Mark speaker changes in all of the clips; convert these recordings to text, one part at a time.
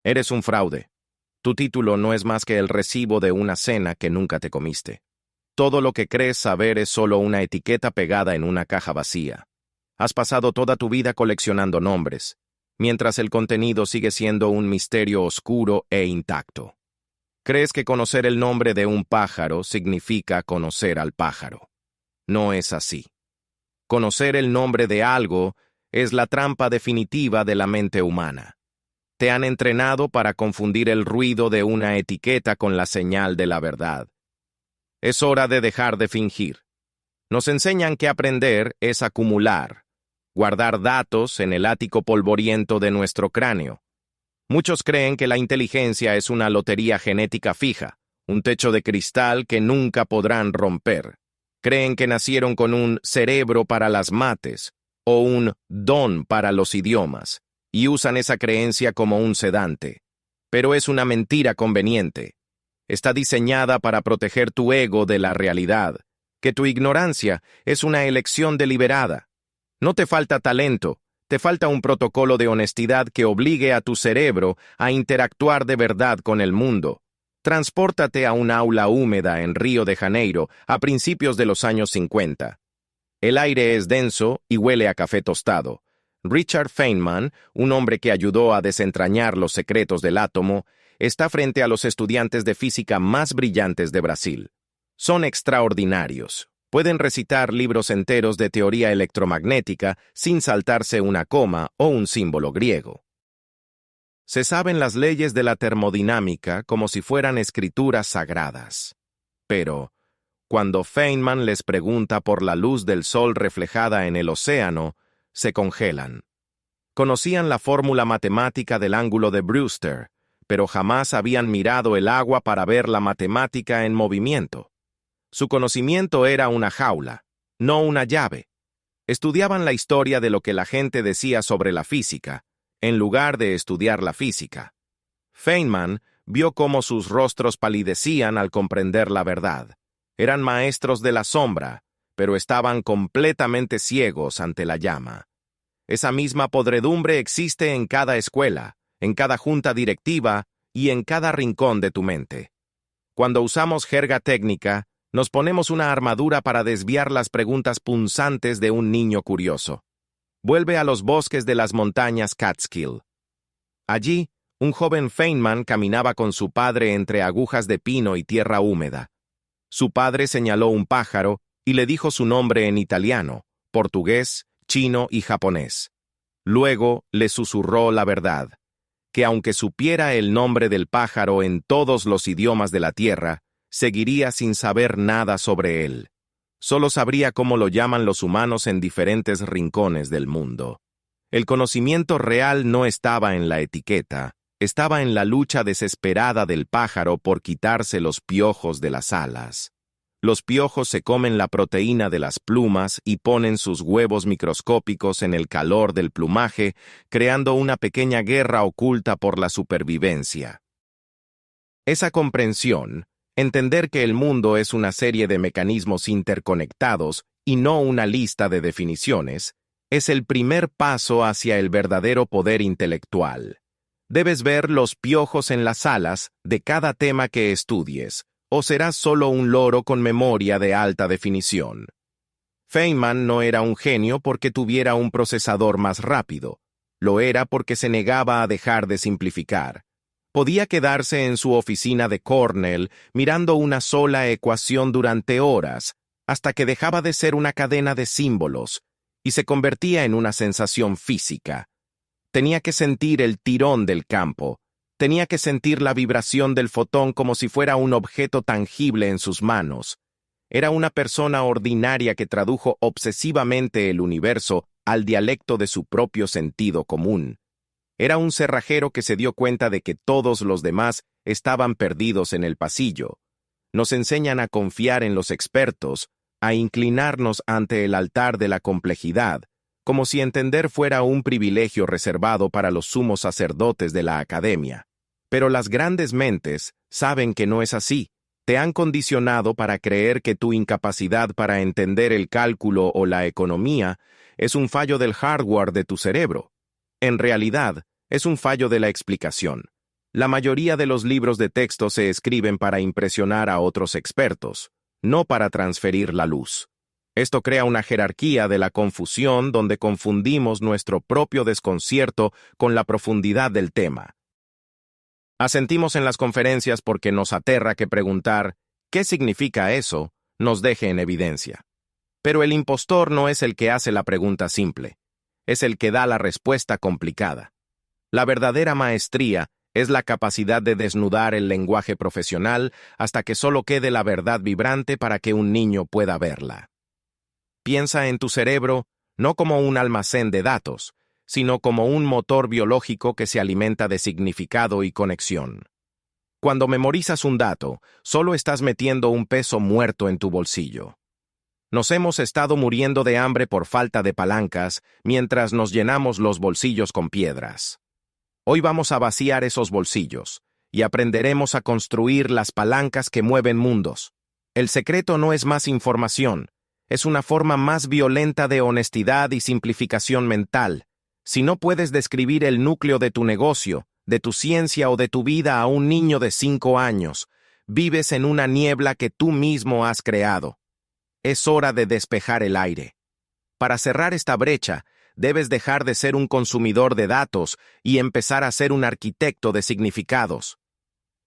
Speaker 1: Eres un fraude. Tu título no es más que el recibo de una cena que nunca te comiste. Todo lo que crees saber es solo una etiqueta pegada en una caja vacía. Has pasado toda tu vida coleccionando nombres, mientras el contenido sigue siendo un misterio oscuro e intacto. Crees que conocer el nombre de un pájaro significa conocer al pájaro. No es así. Conocer el nombre de algo es la trampa definitiva de la mente humana. Te han entrenado para confundir el ruido de una etiqueta con la señal de la verdad. Es hora de dejar de fingir. Nos enseñan que aprender es acumular, guardar datos en el ático polvoriento de nuestro cráneo. Muchos creen que la inteligencia es una lotería genética fija, un techo de cristal que nunca podrán romper. Creen que nacieron con un cerebro para las mates o un don para los idiomas, y usan esa creencia como un sedante. Pero es una mentira conveniente. Está diseñada para proteger tu ego de la realidad, que tu ignorancia es una elección deliberada. No te falta talento, te falta un protocolo de honestidad que obligue a tu cerebro a interactuar de verdad con el mundo. Transpórtate a un aula húmeda en Río de Janeiro a principios de los años 50. El aire es denso y huele a café tostado. Richard Feynman, un hombre que ayudó a desentrañar los secretos del átomo, está frente a los estudiantes de física más brillantes de Brasil. Son extraordinarios. Pueden recitar libros enteros de teoría electromagnética sin saltarse una coma o un símbolo griego. Se saben las leyes de la termodinámica como si fueran escrituras sagradas. Pero, cuando Feynman les pregunta por la luz del sol reflejada en el océano, se congelan. Conocían la fórmula matemática del ángulo de Brewster, pero jamás habían mirado el agua para ver la matemática en movimiento. Su conocimiento era una jaula, no una llave. Estudiaban la historia de lo que la gente decía sobre la física, en lugar de estudiar la física. Feynman vio cómo sus rostros palidecían al comprender la verdad. Eran maestros de la sombra, pero estaban completamente ciegos ante la llama. Esa misma podredumbre existe en cada escuela, en cada junta directiva y en cada rincón de tu mente. Cuando usamos jerga técnica, nos ponemos una armadura para desviar las preguntas punzantes de un niño curioso. Vuelve a los bosques de las montañas Catskill. Allí, un joven Feynman caminaba con su padre entre agujas de pino y tierra húmeda. Su padre señaló un pájaro y le dijo su nombre en italiano, portugués, chino y japonés. Luego le susurró la verdad, que aunque supiera el nombre del pájaro en todos los idiomas de la tierra, seguiría sin saber nada sobre él. Solo sabría cómo lo llaman los humanos en diferentes rincones del mundo. El conocimiento real no estaba en la etiqueta, estaba en la lucha desesperada del pájaro por quitarse los piojos de las alas. Los piojos se comen la proteína de las plumas y ponen sus huevos microscópicos en el calor del plumaje, creando una pequeña guerra oculta por la supervivencia. Esa comprensión, entender que el mundo es una serie de mecanismos interconectados y no una lista de definiciones, es el primer paso hacia el verdadero poder intelectual. Debes ver los piojos en las alas de cada tema que estudies, o serás solo un loro con memoria de alta definición. Feynman no era un genio porque tuviera un procesador más rápido. Lo era porque se negaba a dejar de simplificar. Podía quedarse en su oficina de Cornell mirando una sola ecuación durante horas, hasta que dejaba de ser una cadena de símbolos y se convertía en una sensación física. Tenía que sentir el tirón del campo. Tenía que sentir la vibración del fotón como si fuera un objeto tangible en sus manos. Era una persona ordinaria que tradujo obsesivamente el universo al dialecto de su propio sentido común. Era un cerrajero que se dio cuenta de que todos los demás estaban perdidos en el pasillo. Nos enseñan a confiar en los expertos, a inclinarnos ante el altar de la complejidad, como si entender fuera un privilegio reservado para los sumos sacerdotes de la academia. Pero las grandes mentes saben que no es así. Te han condicionado para creer que tu incapacidad para entender el cálculo o la economía es un fallo del hardware de tu cerebro. En realidad, es un fallo de la explicación. La mayoría de los libros de texto se escriben para impresionar a otros expertos, no para transferir la luz. Esto crea una jerarquía de la confusión donde confundimos nuestro propio desconcierto con la profundidad del tema. Asentimos en las conferencias porque nos aterra que preguntar ¿qué significa eso? Nos deje en evidencia. Pero el impostor no es el que hace la pregunta simple, es el que da la respuesta complicada. La verdadera maestría es la capacidad de desnudar el lenguaje profesional hasta que solo quede la verdad vibrante para que un niño pueda verla. Piensa en tu cerebro no como un almacén de datos, sino como un motor biológico que se alimenta de significado y conexión. Cuando memorizas un dato, solo estás metiendo un peso muerto en tu bolsillo. Nos hemos estado muriendo de hambre por falta de palancas mientras nos llenamos los bolsillos con piedras. Hoy vamos a vaciar esos bolsillos y aprenderemos a construir las palancas que mueven mundos. El secreto no es más información, es una forma más violenta de honestidad y simplificación mental. Si no puedes describir el núcleo de tu negocio, de tu ciencia o de tu vida a un niño de 5 años, vives en una niebla que tú mismo has creado. Es hora de despejar el aire. Para cerrar esta brecha, debes dejar de ser un consumidor de datos y empezar a ser un arquitecto de significados.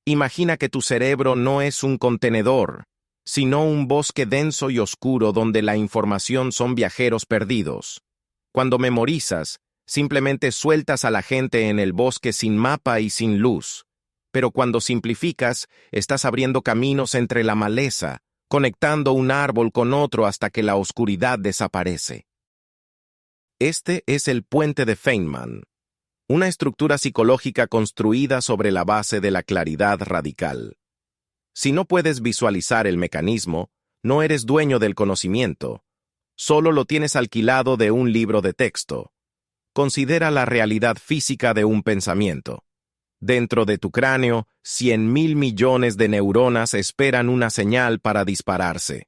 Speaker 1: Imagina que tu cerebro no es un contenedor, sino un bosque denso y oscuro donde la información son viajeros perdidos. Cuando memorizas, simplemente sueltas a la gente en el bosque sin mapa y sin luz. Pero cuando simplificas, estás abriendo caminos entre la maleza, conectando un árbol con otro hasta que la oscuridad desaparece. Este es el puente de Feynman, una estructura psicológica construida sobre la base de la claridad radical. Si no puedes visualizar el mecanismo, no eres dueño del conocimiento, solo lo tienes alquilado de un libro de texto. Considera la realidad física de un pensamiento. Dentro de tu cráneo, 100.000 millones de neuronas esperan una señal para dispararse.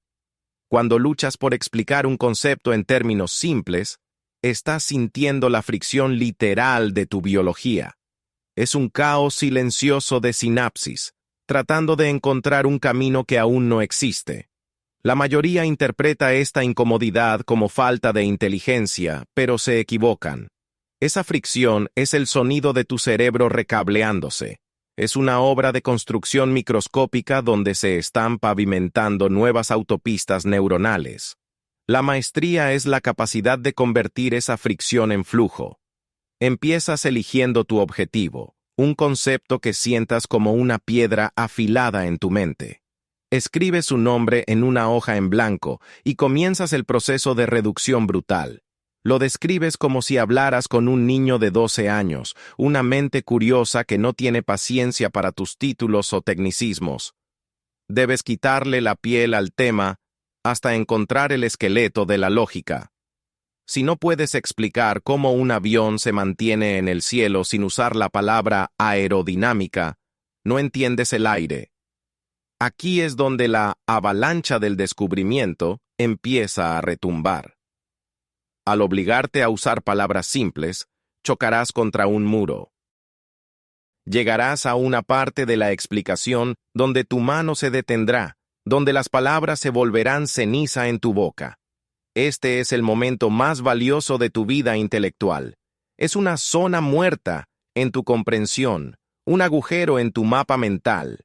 Speaker 1: Cuando luchas por explicar un concepto en términos simples, estás sintiendo la fricción literal de tu biología. Es un caos silencioso de sinapsis, tratando de encontrar un camino que aún no existe. La mayoría interpreta esta incomodidad como falta de inteligencia, pero se equivocan. Esa fricción es el sonido de tu cerebro recableándose. Es una obra de construcción microscópica donde se están pavimentando nuevas autopistas neuronales. La maestría es la capacidad de convertir esa fricción en flujo. Empiezas eligiendo tu objetivo, un concepto que sientas como una piedra afilada en tu mente. Escribes su nombre en una hoja en blanco y comienzas el proceso de reducción brutal. Lo describes como si hablaras con un niño de 12 años, una mente curiosa que no tiene paciencia para tus títulos o tecnicismos. Debes quitarle la piel al tema hasta encontrar el esqueleto de la lógica. Si no puedes explicar cómo un avión se mantiene en el cielo sin usar la palabra aerodinámica, no entiendes el aire. Aquí es donde la avalancha del descubrimiento empieza a retumbar. Al obligarte a usar palabras simples, chocarás contra un muro. Llegarás a una parte de la explicación donde tu mano se detendrá, donde las palabras se volverán ceniza en tu boca. Este es el momento más valioso de tu vida intelectual. Es una zona muerta en tu comprensión, un agujero en tu mapa mental.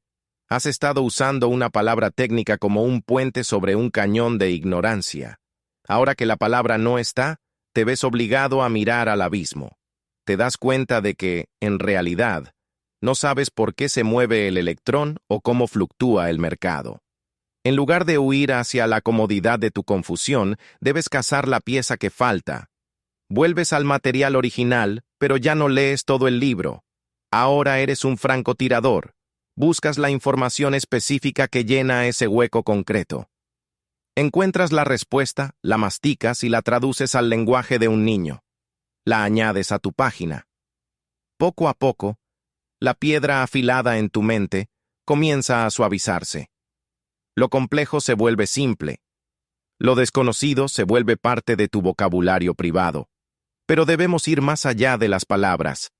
Speaker 1: Has estado usando una palabra técnica como un puente sobre un cañón de ignorancia. Ahora que la palabra no está, te ves obligado a mirar al abismo. Te das cuenta de que, en realidad, no sabes por qué se mueve el electrón o cómo fluctúa el mercado. En lugar de huir hacia la comodidad de tu confusión, debes cazar la pieza que falta. Vuelves al material original, pero ya no lees todo el libro. Ahora eres un francotirador. Buscas la información específica que llena ese hueco concreto. Encuentras la respuesta, la masticas y la traduces al lenguaje de un niño. La añades a tu página. Poco a poco, la piedra afilada en tu mente comienza a suavizarse. Lo complejo se vuelve simple. Lo desconocido se vuelve parte de tu vocabulario privado. Pero debemos ir más allá de las palabras.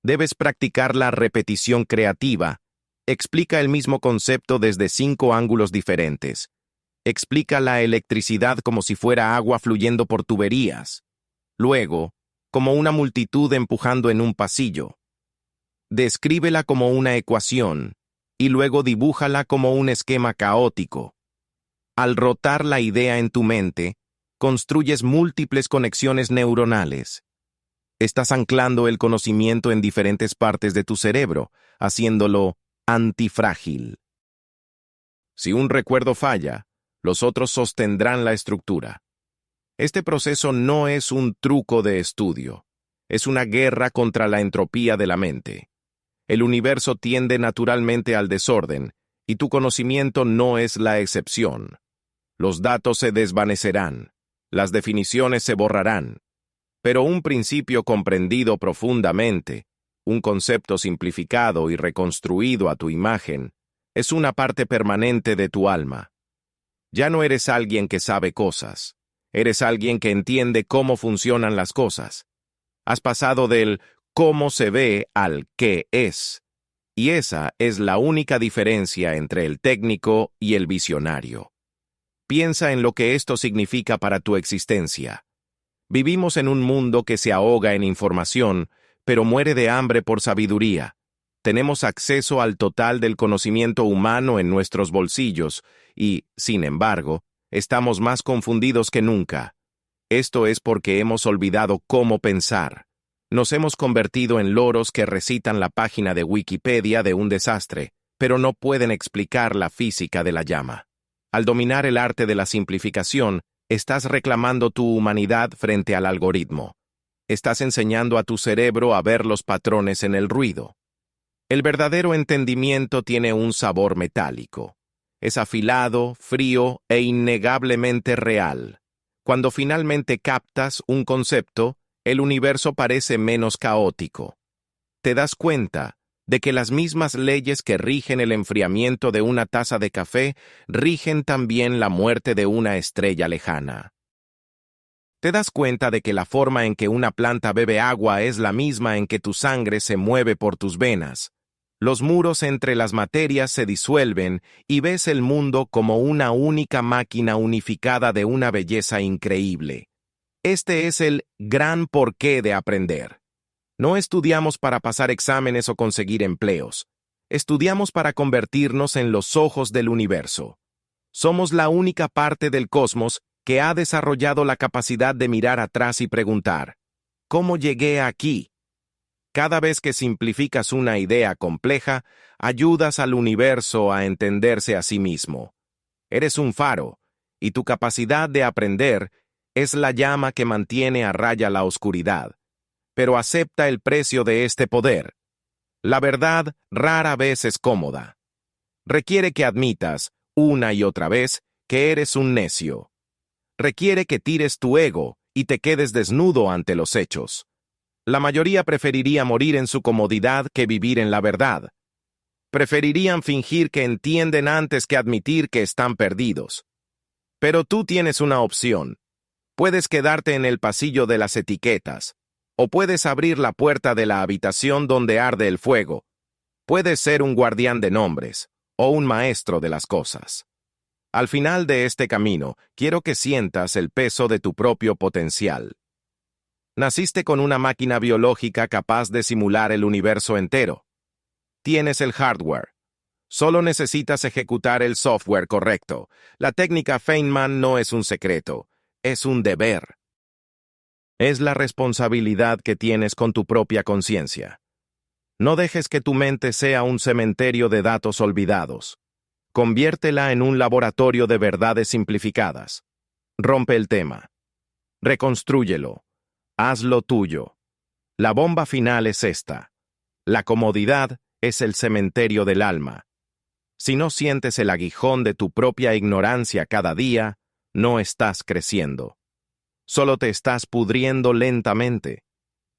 Speaker 1: Debes practicar la repetición creativa. Explica el mismo concepto desde 5 ángulos diferentes. Explica la electricidad como si fuera agua fluyendo por tuberías. Luego, como una multitud empujando en un pasillo. Descríbela como una ecuación, y luego dibújala como un esquema caótico. Al rotar la idea en tu mente, construyes múltiples conexiones neuronales. Estás anclando el conocimiento en diferentes partes de tu cerebro, haciéndolo antifrágil. Si un recuerdo falla, los otros sostendrán la estructura. Este proceso no es un truco de estudio, es una guerra contra la entropía de la mente. El universo tiende naturalmente al desorden, y tu conocimiento no es la excepción. Los datos se desvanecerán, las definiciones se borrarán, pero un principio comprendido profundamente, un concepto simplificado y reconstruido a tu imagen, es una parte permanente de tu alma. Ya no eres alguien que sabe cosas, eres alguien que entiende cómo funcionan las cosas. Has pasado del cómo se ve al qué es, y esa es la única diferencia entre el técnico y el visionario. Piensa en lo que esto significa para tu existencia. Vivimos en un mundo que se ahoga en información, pero muere de hambre por sabiduría. Tenemos acceso al total del conocimiento humano en nuestros bolsillos y, sin embargo, estamos más confundidos que nunca. Esto es porque hemos olvidado cómo pensar. Nos hemos convertido en loros que recitan la página de Wikipedia de un desastre, pero no pueden explicar la física de la llama. Al dominar el arte de la simplificación, estás reclamando tu humanidad frente al algoritmo. Estás enseñando a tu cerebro a ver los patrones en el ruido. El verdadero entendimiento tiene un sabor metálico. Es afilado, frío e innegablemente real. Cuando finalmente captas un concepto, el universo parece menos caótico. Te das cuenta de que las mismas leyes que rigen el enfriamiento de una taza de café rigen también la muerte de una estrella lejana. Te das cuenta de que la forma en que una planta bebe agua es la misma en que tu sangre se mueve por tus venas. Los muros entre las materias se disuelven y ves el mundo como una única máquina unificada de una belleza increíble. Este es el gran porqué de aprender. No estudiamos para pasar exámenes o conseguir empleos. Estudiamos para convertirnos en los ojos del universo. Somos la única parte del cosmos que ha desarrollado la capacidad de mirar atrás y preguntar, ¿cómo llegué aquí? Cada vez que simplificas una idea compleja, ayudas al universo a entenderse a sí mismo. Eres un faro, y tu capacidad de aprender es la llama que mantiene a raya la oscuridad. Pero acepta el precio de este poder. La verdad rara vez es cómoda. Requiere que admitas, una y otra vez, que eres un necio. Requiere que tires tu ego y te quedes desnudo ante los hechos. La mayoría preferiría morir en su comodidad que vivir en la verdad. Preferirían fingir que entienden antes que admitir que están perdidos. Pero tú tienes una opción. Puedes quedarte en el pasillo de las etiquetas, o puedes abrir la puerta de la habitación donde arde el fuego. Puedes ser un guardián de nombres, o un maestro de las cosas. Al final de este camino, quiero que sientas el peso de tu propio potencial. Naciste con una máquina biológica capaz de simular el universo entero. Tienes el hardware. Solo necesitas ejecutar el software correcto. La técnica Feynman no es un secreto, es un deber. Es la responsabilidad que tienes con tu propia conciencia. No dejes que tu mente sea un cementerio de datos olvidados. Conviértela en un laboratorio de verdades simplificadas. Rompe el tema. Reconstrúyelo. Hazlo tuyo. La bomba final es esta. La comodidad es el cementerio del alma. Si no sientes el aguijón de tu propia ignorancia cada día, no estás creciendo. Solo te estás pudriendo lentamente.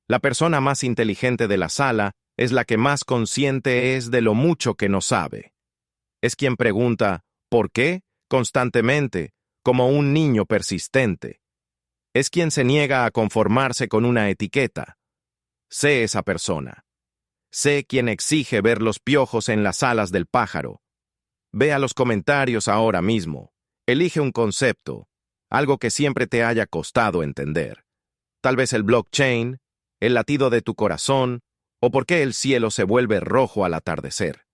Speaker 1: La persona más inteligente de la sala es la que más consciente es de lo mucho que no sabe. Es quien pregunta, ¿por qué? Constantemente, como un niño persistente. Es quien se niega a conformarse con una etiqueta. Sé esa persona. Sé quién exige ver los piojos en las alas del pájaro. Ve a los comentarios ahora mismo. Elige un concepto, algo que siempre te haya costado entender. Tal vez el blockchain, el latido de tu corazón, o por qué el cielo se vuelve rojo al atardecer.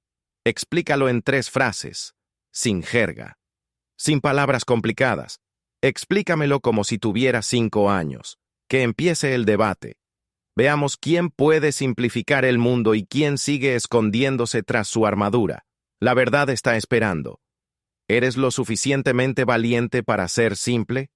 Speaker 1: Explícalo en 3 frases, sin jerga, sin palabras complicadas. Explícamelo como si tuviera 5 años. Que empiece el debate. Veamos quién puede simplificar el mundo y quién sigue escondiéndose tras su armadura. La verdad está esperando. ¿Eres lo suficientemente valiente para ser simple?